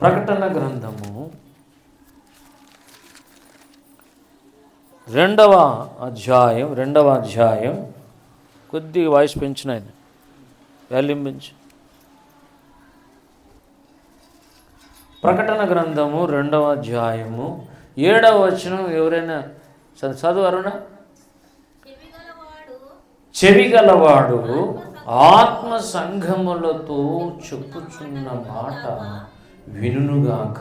ప్రకటన గ్రంథము 2వ అధ్యాయం కొద్దిగా వాయిస్ పెంచిన ఆయన వాల్యూమ్ పెంచు. ప్రకటన గ్రంథము 2వ అధ్యాయము 7వ వచనం ఎవరైనా చదువరునా? చెవిగలవాడు ఆత్మ సంఘములతో చెప్పుచున్న మాట వినుగాక.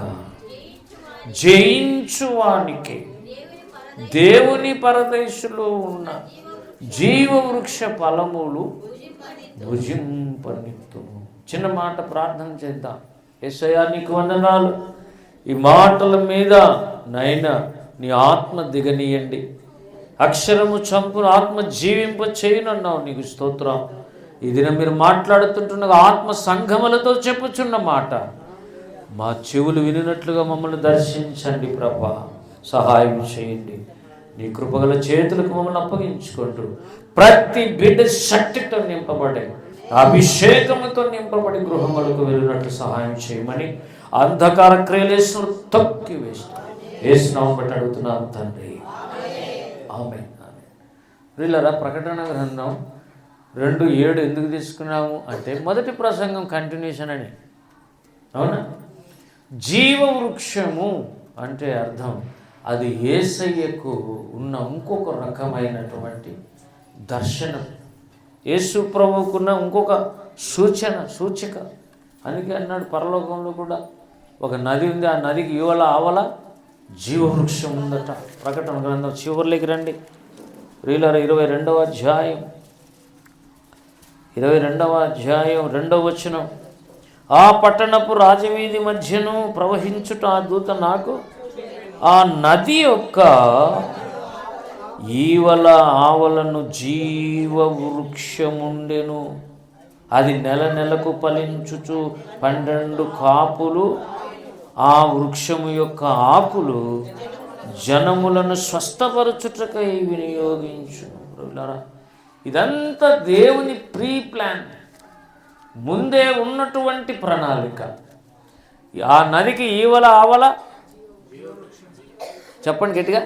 జయించువానికి దేవుని పరదేశులో ఉన్న జీవవృక్ష ఫలములు భుజింపనిత్తుము. చిన్న మాట ప్రార్థన చేద్దాం. యేసయ్యా నీకు వందనాలు. ఈ మాటల మీద నైనా నీ ఆత్మ దిగనీయండి. అక్షరము చంపును ఆత్మ జీవింప చేయనన్నావు. నీకు స్తోత్రం. ఈ దినం మీరు మాట్లాడుతుంటున్న ఆత్మ సంఘములతో చెప్పుచున్న మాట మా చెవులు వినినట్లుగా మమ్మల్ని దర్శించండి ప్రభా. సహాయం చేయండి. నీ కృపగల చేతులకు మమ్మల్ని అప్పగించుకుంటూ ప్రతి బిడ్డ శక్తితో నింపబడి అభిషేకముతో నింపబడి గృహములకు వెళ్ళినట్లు సహాయం చేయమని అంధకార క్రియలేసిన తొక్కి వేస్తాం. వేసినాం బట్టి అడుగుతున్నాం తండ్రి, ఆమేన్. వీళ్ళరా ప్రకటన గ్రంథం 2:7 ఎందుకు తీసుకున్నాము అంటే మొదటి ప్రసంగం కంటిన్యూషన్ అని. అవునా? జీవవృక్షము అంటే అర్థం అది యేసయ్యకు ఉన్న ఇంకొక రకమైనటువంటి దర్శనం. యేసు ప్రభువుకున్న ఇంకొక సూచిక. అందుకే అన్నాడు పరలోకంలో కూడా ఒక నది ఉంది, ఆ నదికి ఇవల ఆవల జీవవృక్షం ఉందట. ప్రకటన గ్రంథం చివరిలోకి రండి. ప్రియులారా 22వ అధ్యాయం 2వ వచనం. ఆ పట్టణపు రాజవీధి మధ్యను ప్రవహించుట ఆ దూత నాకు ఆ నది యొక్క ఈవల ఆవలను జీవవృక్షముండెను. అది నెలకు ఫలించుచు 12 కాపులు. ఆ వృక్షము యొక్క ఆకులు జనములను స్వస్థపరచుటకై వినియోగించును. ఇదంతా దేవుని ప్రీ ప్లాన్, ముందే ఉన్నటువంటి ప్రణాళిక. ఆ నదికి ఈవల ఆవల చెప్పండి గట్టిగా,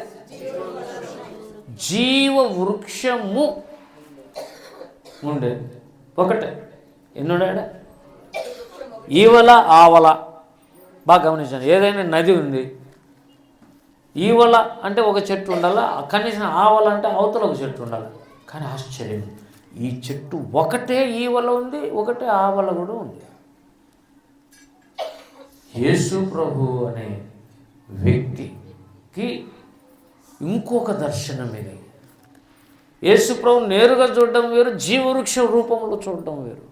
జీవవృక్షము ఉండేది. ఒకటే ఎన్నుడా ఈవల ఆవల. బాగా గమనించండి. ఏదైనా నది ఉంది, ఈవల అంటే ఒక చెట్టు ఉండాలా, కనీసం ఆవల అంటే అవతల ఒక చెట్టు ఉండాలి. కానీ ఆశ్చర్యం, ఈ చెట్టు ఒకటే ఈవల ఉంది, ఒకటే ఆవల కూడా ఉంది. యేసు ప్రభు అనే వ్యక్తికి ఇంకొక దర్శనం ఇది. యేసు ప్రభు నేరుగా చూడడం వేరు, జీవవృక్ష రూపంలో చూడడం వేరు.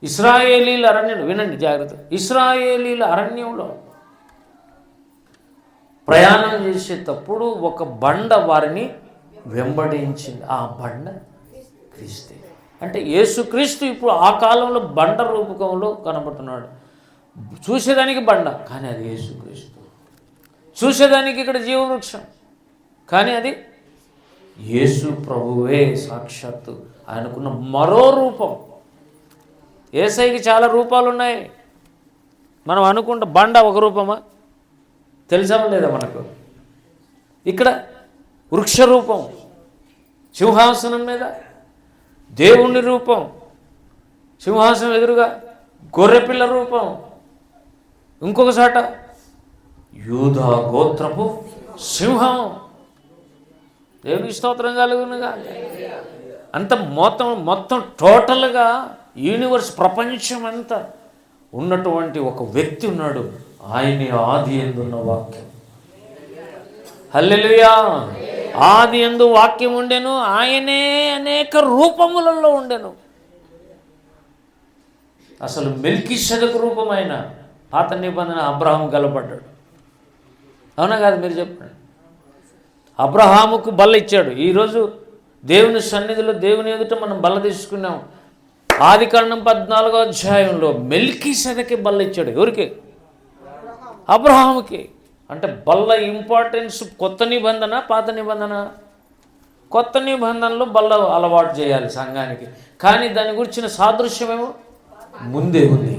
ఇశ్రాయేలీల అరణ్యంలో, వినండి జాగ్రత్త, ఇశ్రాయేలీల అరణ్యంలో ప్రయాణం చేసేటప్పుడు ఒక బండ వారిని వెంబడించింది. ఆ బండ క్రీస్తే. అంటే యేసుక్రీస్తు ఇప్పుడు ఆ కాలంలో బండ రూపకంలో కనబడుతున్నాడు. చూసేదానికి బండ, కానీ అది యేసుక్రీస్తు. చూసేదానికి ఇక్కడ జీవవృక్షం, కానీ అది యేసు ప్రభువే సాక్షాత్తు. ఆయనకున్న మరో రూపం. యేసయ్యకి చాలా రూపాలు ఉన్నాయి. మనం అనుకుంటే బండ ఒక రూపమా? తెలుసా లేదా మనకు? ఇక్కడ వృక్ష రూపం, సింహాసనం మీద దేవుని రూపం, సింహాసనం ఎదురుగా గొర్రెపిల్ల రూపం, ఇంకొక చాట యూదా గోత్రపు సింహం. దేవునికి స్తోత్రం కలుగునుగా. అంత మొత్తం టోటల్గా యూనివర్స్, ప్రపంచం అంతా ఉన్నటువంటి ఒక వ్యక్తి ఉన్నాడు. ఆయనే ఆది యందున్న వాక్యం. హల్లెలూయా. ఆది యందు వాక్యం ఉండెను, ఆయనే అనేక రూపములలో ఉండెను. అసలు మెల్కీషెదకు రూపమైన పాత నిబంధన అబ్రహాము కలపడ్డాడు. అవునా కాదు? మీరు చెప్పండి. అబ్రహాముకు బల్ల ఇచ్చాడు. ఈరోజు దేవుని సన్నిధిలో దేవుని ఎదుట మనం బల్ల తీసుకున్నాం. ఆదికాండం 14వ అధ్యాయంలో మెల్కీషెదకి బల్ల ఇచ్చాడు. ఎవరికి? అబ్రహాముకి. అంటే బల్ల ఇంపార్టెన్స్ కొత్త నిబంధన, పాత నిబంధన? కొత్త నిబంధనలో బల్ల అలవాటు చేయాలి సంఘానికి, కానీ దాని గురించిన సాదృశ్యమేమో ముందే ఉంది.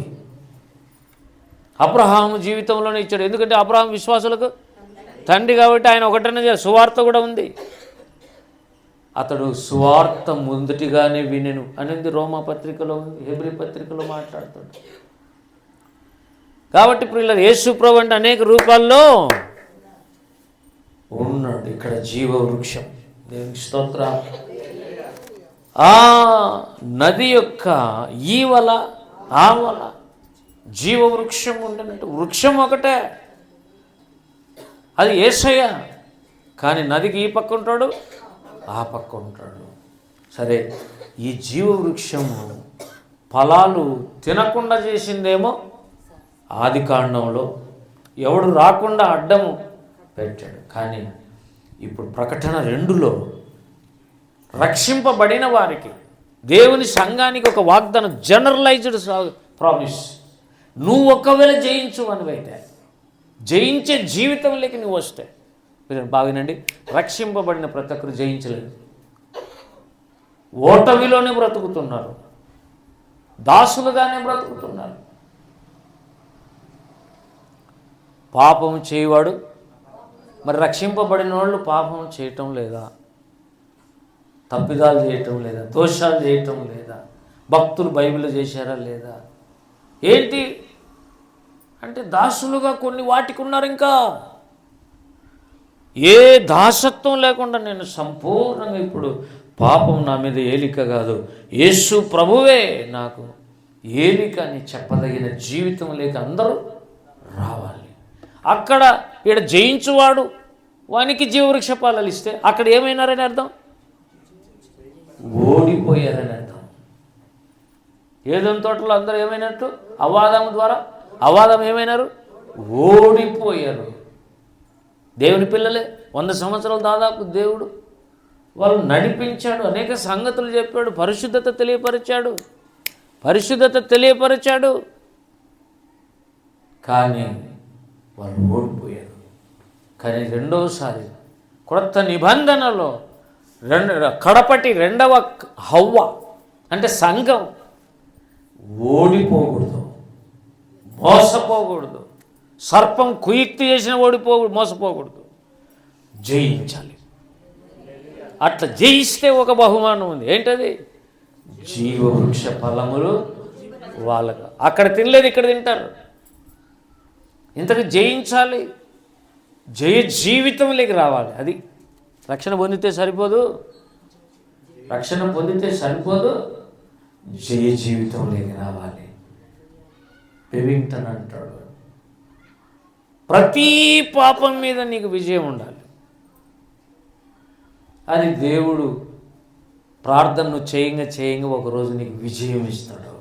అబ్రహాము జీవితంలోనే ఇచ్చాడు. ఎందుకంటే అబ్రహాం విశ్వాసులకు తండ్రి కాబట్టి ఆయన ఒకటనే సువార్త కూడా ఉంది. అతడు సువార్త మొదటిగానే వినెను అనేది రోమా పత్రికలో ఉంది, హెబ్రీ పత్రికలో మాట్లాడుతాడు. కాబట్టి ఇప్పుడు ఇలా యేసు ప్రభు అంటే అనేక రూపాల్లో ఉన్నాడు. ఇక్కడ జీవ వృక్షం, దేవునికి స్తోత్రం. ఆ నది యొక్క ఈవల ఆవల జీవ వృక్షం ఉండనట్టు వృక్షం ఒకటే, అది యేసయ్య. కానీ నదికి ఈ పక్క ఉంటాడు, ఆ పక్క ఉంటాడు. సరే, ఈ జీవ వృక్షము ఫలాలు తినకుండా చేసిందేమో ఆది కాండంలో ఎవడు రాకుండా అడ్డము పెట్టాడు. కానీ ఇప్పుడు ప్రకటన 2లో రక్షింపబడిన వారికి దేవుని సంఘానికి ఒక వాగ్దానం, జనరలైజ్డ్ ప్రామిస్. నువ్వు ఒకవేళ జయించు అనివైతే, జయించే జీవితంలోకి నువ్వు వస్తే, మీరు బాగానండి, రక్షింపబడిన ప్రతి ఒక్కరు జయించలేదు, ఓటమిలోనే బ్రతుకుతున్నారు, దాసులుగానే బ్రతుకుతున్నారు. పాపం చేయవాడు, మరి రక్షింపబడిన వాళ్ళు పాపం చేయటం లేదా, తప్పిదాలు చేయటం లేదా, దోషాలు చేయటం లేదా, భక్తులు బైబిల్ చేశారా లేదా, ఏంటి అంటే దాసులుగా కొన్ని వాటికి ఉన్నారు. ఇంకా ఏ దాసత్వం లేకుండా నేను సంపూర్ణంగా ఇప్పుడు పాపం నా మీద ఏలిక కాదు, యేసు ప్రభువే నాకు ఏలిక అని చెప్పదగిన జీవితం లేక అందరూ రావాలి. అక్కడ ఇక్కడ జయించువాడు వానికి జీవవృక్ష ఫలాలు ఇస్తే అక్కడ ఏమైనారని అర్థం, ఓడిపోయారని అర్థం. ఏదైనా తోటలో అందరూ ఏమైనట్టు, అవాదం ద్వారా అవాదం ఏమైనారు, ఓడిపోయారు. దేవుని పిల్లలే 100 సంవత్సరాలు దాదాపు దేవుడు వాళ్ళు నడిపించాడు, అనేక సంగతులు చెప్పాడు, పరిశుద్ధత తెలియపరిచాడు. కానీ వాళ్ళు ఓడిపోయారు. కానీ రెండవసారి క్రొత్త నిబంధనలో కడపటి రెండవ హవ్వ అంటే సంఘం ఓడిపోకూడదు, మోసపోకూడదు, సర్పం కుయుక్తి చేసిన మోసపోకూడదు, జయించాలి. అట్లా జయిస్తే ఒక బహుమానం ఉంది. ఏంటది? జీవవృక్ష ఫలములు వాళ్ళకు. అక్కడ తినలేదు, ఇక్కడ తింటారు. ఇంతకు జయించాలి, జయ జీవితంలోకి రావాలి. అది రక్షణ పొందితే సరిపోదు, జయ జీవితంలోకి రావాలి. పెవింగ్టన్ అంటాడు, ప్రతి పాపం మీద నీకు విజయం ఉండాలి. అది దేవుడు ప్రార్థనను చేయంగా ఒకరోజు నీకు విజయం ఇస్తాడు.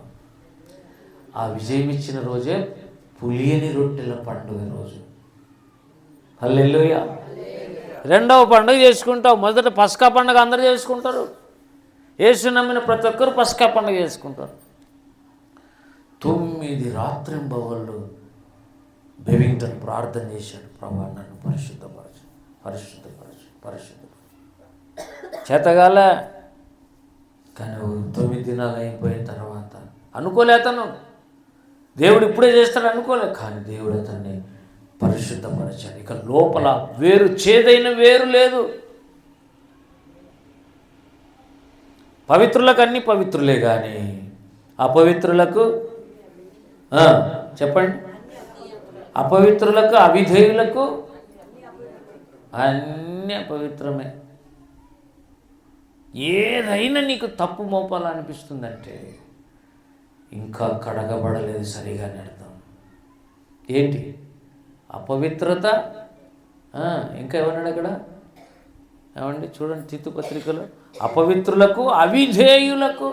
ఆ విజయం ఇచ్చిన రోజే పులియని రొట్టెల పండుగ రోజు. హల్లెలూయా. రెండవ పండుగ చేసుకుంటావు. మొదట పస్కా పండుగ అందరూ చేసుకుంటారు. యేసు నమ్మిన ప్రతి ఒక్కరు పస్కా పండుగ చేసుకుంటారు. 9 రాత్రింబవళ్ళు బెవింగ్టన్ ప్రార్థన చేశాడు, ప్రభా నన్ను పరిశుద్ధపరచు. చేతగాల. కానీ 9 దినాలు అయిపోయిన తర్వాత అనుకోలే అతను, దేవుడు ఇప్పుడే చేస్తాడు అనుకోలే. కానీ దేవుడు అతన్ని పరిశుద్ధపరచాడు. ఇక లోపల చేదైన వేరు లేదు. పవిత్రులకు అన్ని పవిత్రులే, కానీ అపవిత్రులకు చెప్పండి, అపవిత్రులకు అవిధేయులకు అన్నీ అపవిత్రమే. ఏదైనా నీకు తప్పు మోపాలనిపిస్తుందంటే ఇంకా కడగబడలేదు సరిగా అని అర్థం. ఏంటి? అపవిత్రత. ఇంకా ఏమన్నాడు అక్కడ? ఏమండి చూడండి, తీతు పత్రికలో అపవిత్రులకు అవిధేయులకు.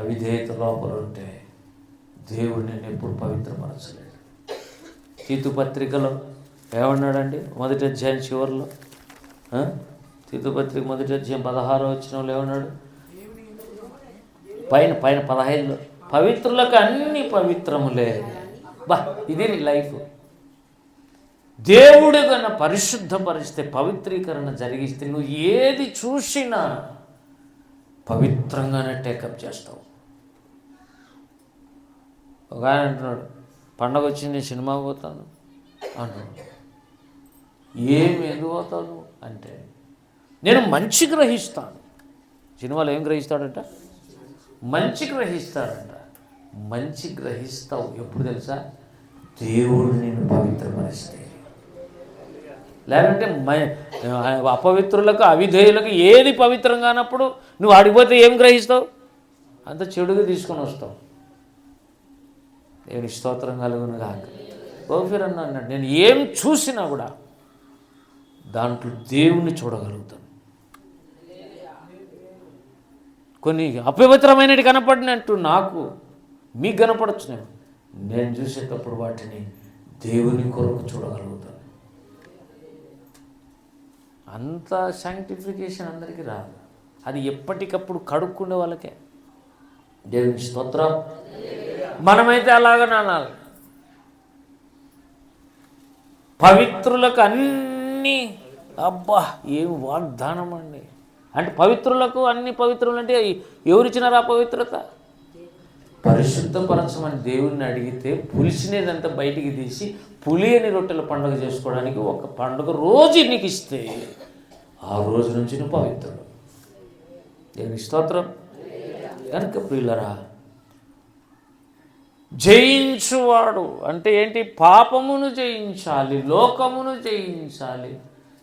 అవిధేయత లోపల ఉంటే దేవుడు నేను ఎప్పుడు పవిత్రపరచలేడు. తీతు పత్రికలో ఏమన్నాడండి? 1వ అధ్యాయం చివరిలో, తీతు పత్రిక 1వ అధ్యాయం 16వ వచనంలో ఏమన్నాడు? పైన 15లో పవిత్రులకు అన్ని పవిత్రములే. ఇది నీ లైఫ్. దేవుడు కన్నా పరిశుద్ధపరిస్తే, పవిత్రీకరణ జరిగిస్తే నువ్వు ఏది చూసినా పవిత్రంగానే టేకప్ చేస్తావు. ఒక ఆయన అంటున్నాడు, పండగ వచ్చింది సినిమా పోతాను అంటున్నాడు. ఎందుకు పోతాను అంటే, నేను మంచి గ్రహిస్తాను. సినిమాలో ఏం గ్రహిస్తాడంట? మంచి గ్రహిస్తాడంట. మంచి గ్రహిస్తావు ఎప్పుడు తెలుసా? దేవుడు నిన్ను పవిత్రపరిస్తే. లేదంటే అపవిత్రులకు అవిధేయులకు ఏది పవిత్రం కానప్పుడు నువ్వు అడిగిపోతే ఏం గ్రహిస్తావు? అంత చెడుగా తీసుకొని వస్తావు. దేవుని స్తోత్రం కలుగును గాక. ఓఫీర్ అన్నాడు, నేను ఏం చూసినా కూడా దాంట్లో దేవుణ్ణి చూడగలుగుతాను. కొన్ని అపవిత్రమైనవి కనపడినట్టు నాకు మీకు కనపడచ్చు. నేను చూసేటప్పుడు వాటిని దేవుని కొరకు చూడగలుగుతాను. అంత శాంక్టిఫికేషన్ అందరికీ రాదు. అది ఎప్పటికప్పుడు కడుక్కునే వాళ్ళకే. దేవుని స్తోత్రం. మనమైతే అలాగనే అనాలి. పవిత్రులకు అన్నీ, అబ్బా ఏం వాగ్దానం అండి. అంటే పవిత్రులకు అన్ని పవిత్రులు అంటే ఎవరిచ్చినారు ఆ పవిత్రత? పరిశుద్ధపరచమని దేవుణ్ణి అడిగితే పులిసినదంతా బయటికి తీసి పులియని రొట్టెల పండుగ చేసుకోవడానికి ఒక పండుగ రోజు నీకు ఇస్తే ఆ రోజు నుంచి నువ్వు పవిత్రుడు. దేవుని స్తోత్రం. కనుక ప్రియులరా, జయించువాడు అంటే ఏంటి? పాపమును జయించాలి, లోకమును జయించాలి,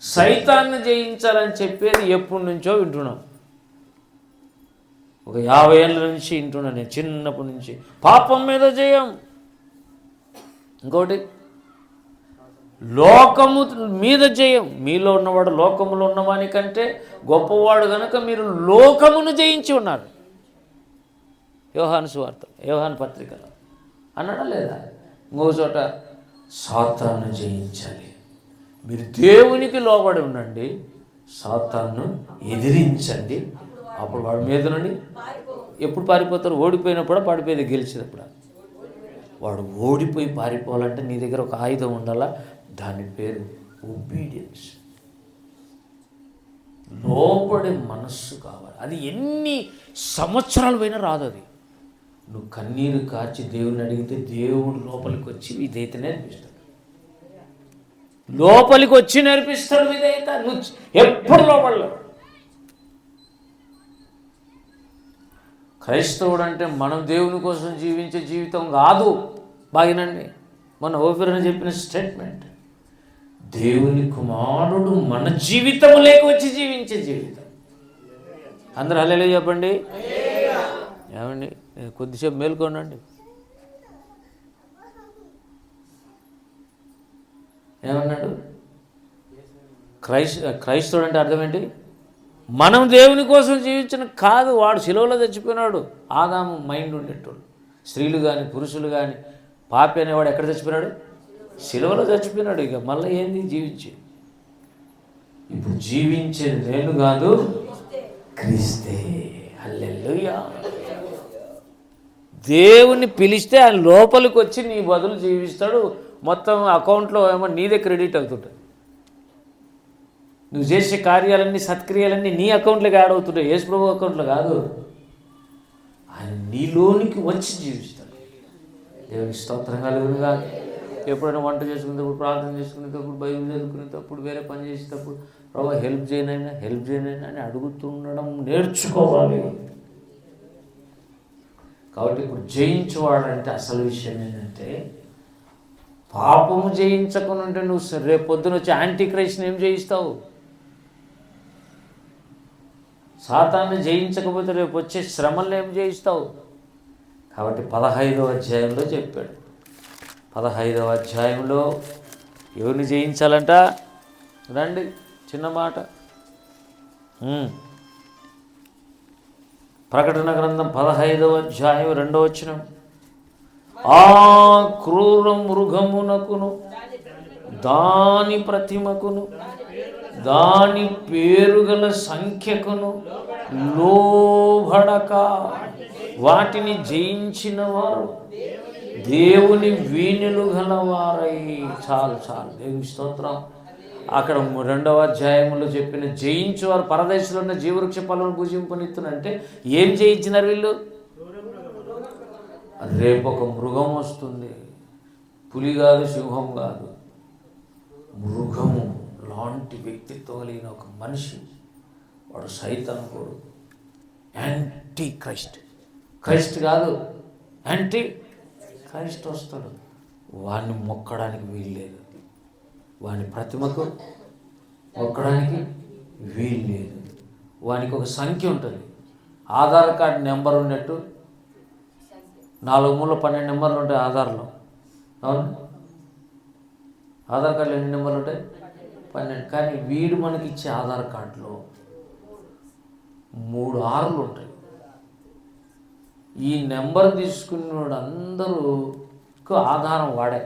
సైతాన్ని జయించాలని చెప్పేది ఎప్పటి నుంచో వింటున్నాం. ఒక 50 ఏళ్ళ నుంచి వింటున్నాను నేను, చిన్నప్పటి నుంచి. పాపం మీద జయం. ఇంకోటి లోకము మీద జయం. మీలో ఉన్నవాడు లోకములో ఉన్నవాని కంటే గొప్పవాడు కనుక మీరు లోకమును జయించి ఉన్నారు. యోహాను సువార్త, యోహాను పత్రికలో అన్నాడా లేదా? ఇంకో చోట సాతాను జయించాలి. మీరు దేవునికి లోబడి ఉండండి, సాతాను ఎదిరించండి, అప్పుడు వాడి మీద నుండి ఎప్పుడు పారిపోతారు? ఓడిపోయినప్పుడు పారిపోయేది, గెలిచినప్పుడు. వాడు ఓడిపోయి పారిపోవాలంటే నీ దగ్గర ఒక ఆయుధం ఉండాలా. దాని పేరు ఒబీడియన్స్. లోబడే మనస్సు కావాలి. అది ఎన్ని సంవత్సరాలు పోయినా రాదు. అది నువ్వు కన్నీరు కార్చి దేవుని అడిగితే దేవుడు లోపలికి వచ్చి విధేయత నేర్పిస్తాడు. లోపలికి వచ్చి నేర్పిస్తాడు విధేయత. నువ్వు ఎప్పుడు లోపడలేవు. క్రైస్తవుడు అంటే మనం దేవుని కోసం జీవించే జీవితం కాదు. బాగినండి, మన ఓఫీర్ అని చెప్పిన స్టేట్మెంట్, దేవుని కుమారుడు మన జీవితంలోకి వచ్చి జీవించే జీవితం. అందరూ హల్లెలూయా చెప్పండి. ఏమండి, కొద్దిసేపు మేల్కొనండి. ఏమన్నాడు? క్రైస్తవుడు అంటే అర్థం ఏంటి? మనం దేవుని కోసం జీవించిన కాదు. వాడు శిలువలో చచ్చిపోయినాడు. ఆదాము మైండ్ ఉండేటోడు. స్త్రీలు కానీ పురుషులు కానీ, పాపి అనేవాడు ఎక్కడ చచ్చిపోయినాడు? శిలువలో చచ్చిపోయినాడు. ఇక మళ్ళీ ఏంది జీవించి? ఇప్పుడు జీవించేది నేను కాదు, క్రీస్తే. హల్లెలూయా. దేవుణ్ణి పిలిస్తే ఆయన లోపలికి వచ్చి నీ బదులు జీవిస్తాడు. మొత్తం అకౌంట్లో ఏమో నీదే క్రెడిట్ అవుతుంటుంది. నువ్వు చేసే కార్యాలన్నీ, సత్క్రియలన్నీ నీ అకౌంట్లోకి యాడ్ అవుతుంటాయి, యేసు ప్రభు అకౌంట్లో కాదు. ఆయన నీలోనికి వచ్చి జీవిస్తాడు. దేవునికి స్తోత్రం కలుగునుగా. ఎప్పుడైనా వంట చేసుకునేటప్పుడు, ప్రార్థన చేసుకునేటప్పుడు, బైబిల్ చదువుకునేటప్పుడు, వేరే పని చేసేటప్పుడు, ప్రభు హెల్ప్ చేయనైనా అని అడుగుతుండడం నేర్చుకోవాలి. కాబట్టి ఇప్పుడు జయించేవాడంటే అసలు విషయం ఏంటంటే, పాపము జయించకుండా నువ్వు రేపు పొద్దున వచ్చి యాంటీ క్రైస్ట్ని ఏం జయిస్తావు? సాతాన్ని జయించకపోతే రేపు వచ్చే శ్రమల్ని ఏం జయిస్తావు? కాబట్టి 15వ అధ్యాయంలో చెప్పాడు. 15వ అధ్యాయంలో ఎవరిని జయించాలంట? రండి, చిన్న మాట. ప్రకటన గ్రంథం 15వ అధ్యాయం 2వ వచనం. ఆ క్రూర మృగమునకును దాని ప్రతిమకును దాని పేరుగల సంఖ్యకును లోబడక వాటిని జయించిన వారు దేవుని వీణులు గలవారై. చాలు దేవుని స్తోత్రం. అక్కడ 2వ అధ్యాయంలో చెప్పిన జయించేవారు పరదేశంలో ఉన్న జీవవృక్ష ఫలమును భుజింపనిత్తునంటే ఏం జయించినారు వీళ్ళు? రేపు ఒక మృగం వస్తుంది, పులి కాదు, సింహం కాదు, మృగము లాంటి వ్యక్తిత్వం కలిగిన ఒక మనిషి, వాడు సైతాను కొడుకు, యాంటీ క్రైస్ట్. క్రైస్ట్ కాదు, యాంటీ క్రైస్ట్ వస్తాడు. వాడిని మొక్కడానికి వీల్లేదు, వాని ప్రతిమకు మొక్కడానికి వీల్లేదు. వానికి ఒక సంఖ్య ఉంటుంది. ఆధార్ కార్డు నెంబర్ ఉన్నట్టు 4 మూల 12 నెంబర్లు ఉంటాయి ఆధార్లో. అవును, ఆధార్ కార్డులో ఎన్ని నెంబర్లు ఉంటాయి? 12. కానీ వీడు మనకి ఇచ్చే ఆధార్ కార్డులో 3 6లు ఉంటాయి. ఈ నెంబర్ తీసుకున్నవాడు అందరూ ఆధారం వాడే.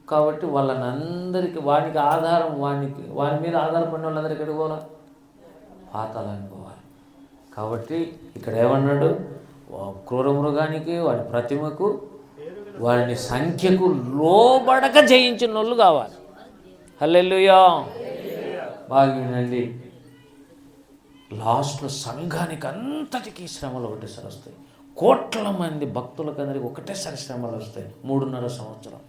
కాబట్టి వాళ్ళని అందరికీ వానికి ఆధారం, వాని మీద ఆధారపడిన వాళ్ళందరూ ఎక్కడికి పోవాలి? పాతాళానికి పోవాలి. కాబట్టి ఇక్కడ ఏమన్నాడు? క్రూర మృగానికి, వాడి ప్రతిమకు, వాడిని సంఖ్యకు లోబడక జయించిన వాళ్ళు కావాలి. హల్లెలూయా. బాగా వినండి. లాస్ట్లో సంఘానికి అంతటికీ శ్రమలు ఒకటేసారి వస్తాయి. కోట్ల మంది భక్తులకు అందరికీ ఒకటేసారి శ్రమలు వస్తాయి. 3.5 సంవత్సరం.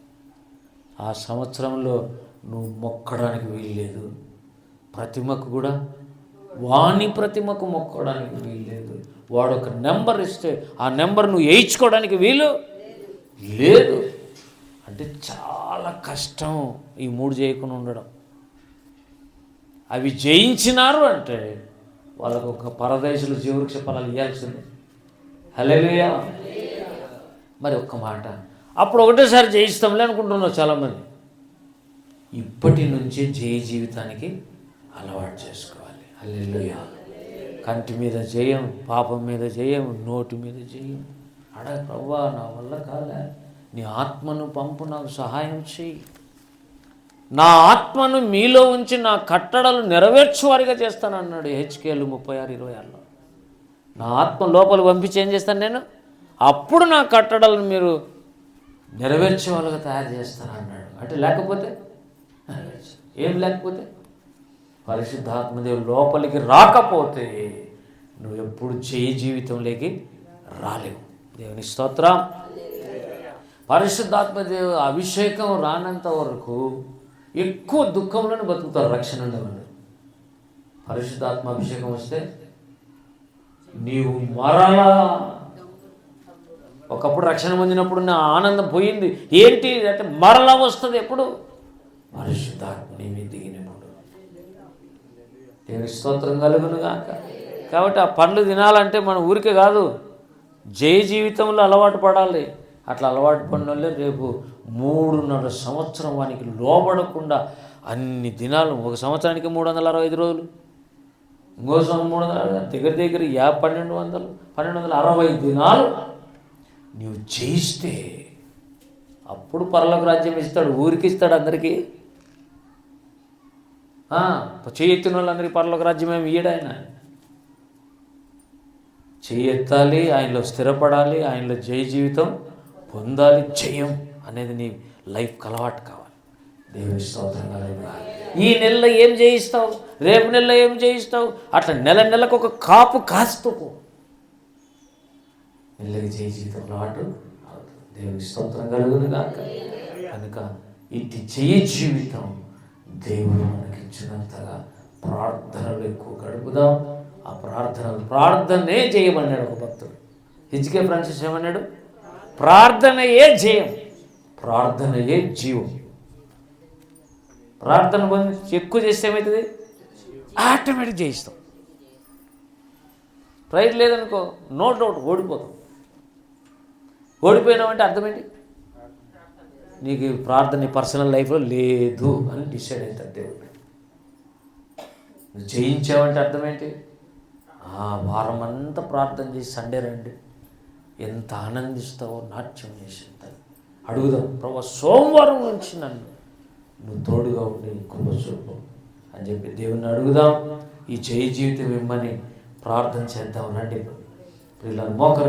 ఆ సంవత్సరంలో నువ్వు మొక్కడానికి వీల్లేదు, ప్రతిమకు కూడా వాని ప్రతిమకు మొక్కడానికి వీల్లేదు. వాడు ఒక నెంబర్ ఇస్తే ఆ నెంబర్ నువ్వు వేయించుకోవడానికి వీలు లేదు. అంటే చాలా కష్టం ఈ 3 చేయకుండా ఉండడం. అవి జయించినారు అంటే వాళ్ళకు ఒక పరదేశులు జీవవృక్ష ఫలాలు ఇవ్వాల్సిందే. హల్లెలూయా. మరి ఒక్క మాట, అప్పుడు ఒకటేసారి జయిస్తాంలే అనుకుంటున్నావు చాలామంది. ఇప్పటి నుంచే జయ జీవితానికి అలవాటు చేసుకోవాలి. హల్లెలూయా. కంటి మీద జయం, పాపం మీద జయం, నోటి మీద జయం. అడగ, ప్రభువా నా వల్ల కాలే, నీ ఆత్మను పంపు, నాకు సహాయం చేయి, నా ఆత్మను మీలో ఉంచి నా కట్టడలు నెరవేర్చువారిగా చేస్తానన్నాడు హెచ్కేలు 36:26లో. నా ఆత్మ లోపల పంపించి ఏం చేస్తాను నేను? అప్పుడు నా కట్టడలను మీరు నెరవేర్చే వాళ్ళగా తయారు చేస్తానన్నాడు. అంటే లేకపోతే ఏం లేకపోతే, పరిశుద్ధాత్మదేవుడు లోపలికి రాకపోతే నువ్వు ఎప్పుడు జయ జీవితంలోకి రాలేవు. దేవుని స్తోత్రం. పరిశుద్ధాత్మదేవు అభిషేకం రానంత వరకు ఎక్కువ దుఃఖంలోనే బతుకుతారు రక్షణ ఉండేవాళ్ళు. పరిశుద్ధాత్మ అభిషేకం వస్తే నీవు మరలా, ఒకప్పుడు రక్షణ పొందినప్పుడు నా ఆనందం పోయింది. ఏంటి అంటే మరలా వస్తుంది ఎప్పుడు? పరిశుద్ధాత్మ నీ మీద దిగినప్పుడు. దేవుని స్తోత్రం కలుగును గాక. కాబట్టి ఆ పండ్లు తినాలంటే మన ఊరికే కాదు, జయ జీవితంలో అలవాటు పడాలి. అట్లా అలవాటు పడిన వాళ్ళే రేపు 3.5 సంవత్సరం వానికి లోబడకుండా అన్ని దినాలు, ఒక సంవత్సరానికి 365 రోజులు, ఇంకో సంవత్సరం 300, దగ్గర 1260 దినాలు నువ్వు జయిస్తే అప్పుడు పరలోక రాజ్యం ఇస్తాడు. ఊరికి ఇస్తాడు అందరికీ. చేయెత్తిన వాళ్ళందరికీ పరలోక రాజ్యం ఏమి ఇయ్యడు ఆయన. చేయెత్తాలి, ఆయనలో స్థిరపడాలి, ఆయనలో జయ జీవితం పొందాలి. జయం అనేది నీ లైఫ్కి అలవాటు కావాలి. దేవుని స్తోత్రం కలుగును. ఈ నెలలో ఏం జయిస్తావు, రేపు నెలలో ఏం జయిస్తావు, అట్లా నెలకు ఒక కాపు కాస్తూ పో. నెలకి జయ జీవితం అలవాటు అవుతుంది. దేవుని స్తోత్రం కలుగును గాక. కనుక ఇటు జయ జీవితం దేవుడు మనకి ఇచ్చినంతగా ప్రార్థనలు ఎక్కువ గడుపుదాం. ఆ ప్రార్థనే చేయమన్నాడు ఒక భక్తుడు. హెచ్కే ఫ్రాన్సిస్ ఏమన్నాడు? ప్రార్థనయే జయం, ప్రార్థనయే జీవం. ప్రార్థన ఎక్కువ చేస్తే ఏమవుతుంది? ఆటోమేటిక్ జయిస్తాం. ప్రైజ్ లేదనుకో, నో డౌట్ ఓడిపోతాం. ఓడిపోయినామంటే అర్థమేంటి? నీకు ప్రార్థన నీ పర్సనల్ లైఫ్లో లేదు అని డిసైడ్ అవుతాడు దేవుడు. నువ్వు జయించావంటే అర్థమేంటి? వారం అంతా ప్రార్థన చేసి సండే రండి, ఎంత ఆనందిస్తావో నాట్యం చేసేంటారు. అడుగుదాం, ప్రభు సోమవారం నుంచి నువ్వు తోడుగా ఉండి కృప చూపు అని చెప్పి దేవుణ్ణి అడుగుదాం. ఈ జయ జీవితం ఇమ్మని ప్రార్థన చేద్దాం. రండి పిల్లలు మోకరు